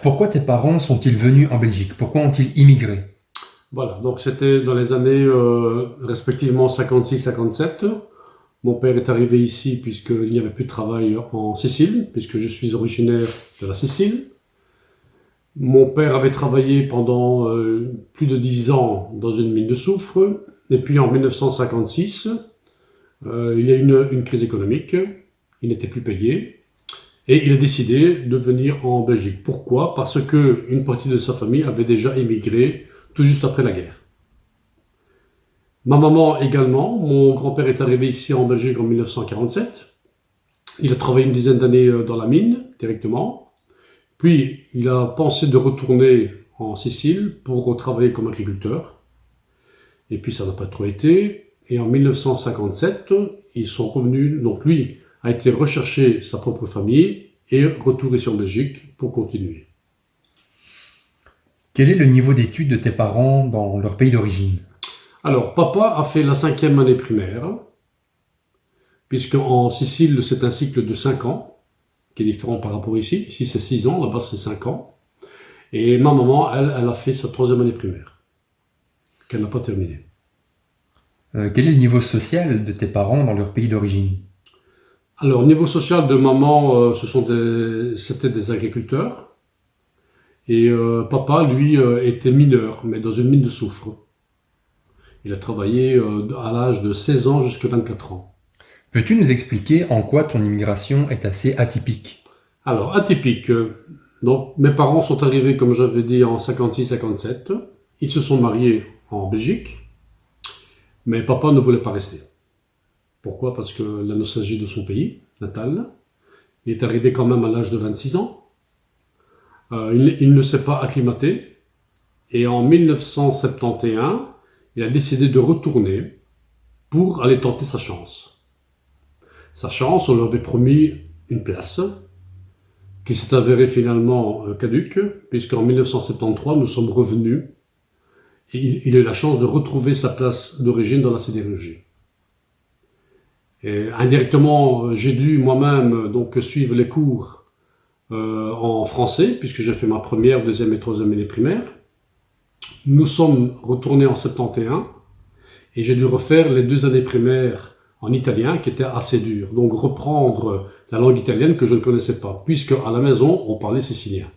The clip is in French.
Pourquoi tes parents sont-ils venus en Belgique? Pourquoi ont-ils immigré? Voilà, donc c'était dans les années respectivement 56-57. Mon père est arrivé ici puisqu'il n'y avait plus de travail en Sicile, puisque je suis originaire de la Sicile. Mon père avait travaillé pendant plus de 10 ans dans une mine de soufre, et puis en 1956, il y a eu une crise économique, il n'était plus payé, et il a décidé de venir en Belgique. Pourquoi? Parce qu'une partie de sa famille avait déjà émigré tout juste après la guerre. Ma maman également, mon grand-père est arrivé ici en Belgique en 1947. Il a travaillé une dizaine d'années dans la mine, directement. Puis, il a pensé de retourner en Sicile pour travailler comme agriculteur. Et puis, ça n'a pas trop été. Et en 1957, ils sont revenus. Donc, lui a été rechercher sa propre famille et retour ici en Belgique pour continuer. Quel est le niveau d'études de tes parents dans leur pays d'origine? Alors, papa a fait la 5e année primaire, puisque en Sicile, c'est un cycle de 5 ans, qui est différent par rapport ici. Ici, c'est 6 ans, là-bas, c'est 5 ans. Et ma maman, elle a fait sa 3e année primaire, qu'elle n'a pas terminée. Quel est le niveau social de tes parents dans leur pays d'origine? Alors, au niveau social de maman, c'était des agriculteurs. Et papa, lui, était mineur, mais dans une mine de soufre. Il a travaillé à l'âge de 16 ans jusqu'à 24 ans. Peux-tu nous expliquer en quoi ton immigration est assez atypique? Alors, atypique. Donc, mes parents sont arrivés, comme j'avais dit, en 56-57. Ils se sont mariés en Belgique, mais papa ne voulait pas rester. Pourquoi? Parce que la nostalgie de son pays natal. Il est arrivé quand même à l'âge de 26 ans. Il ne s'est pas acclimaté. Et en 1971, il a décidé de retourner pour aller tenter sa chance. Sa chance, on lui avait promis une place qui s'est avérée finalement caduque, puisqu'en 1973, nous sommes revenus et il a eu la chance de retrouver sa place d'origine dans la sidérurgie. Et indirectement, j'ai dû moi-même donc suivre les cours en français, puisque j'ai fait ma première, deuxième et troisième année primaire. Nous sommes retournés en 71 et j'ai dû refaire les 2 années primaires en italien qui étaient assez dures. Donc reprendre la langue italienne que je ne connaissais pas, puisque à la maison on parlait sicilien.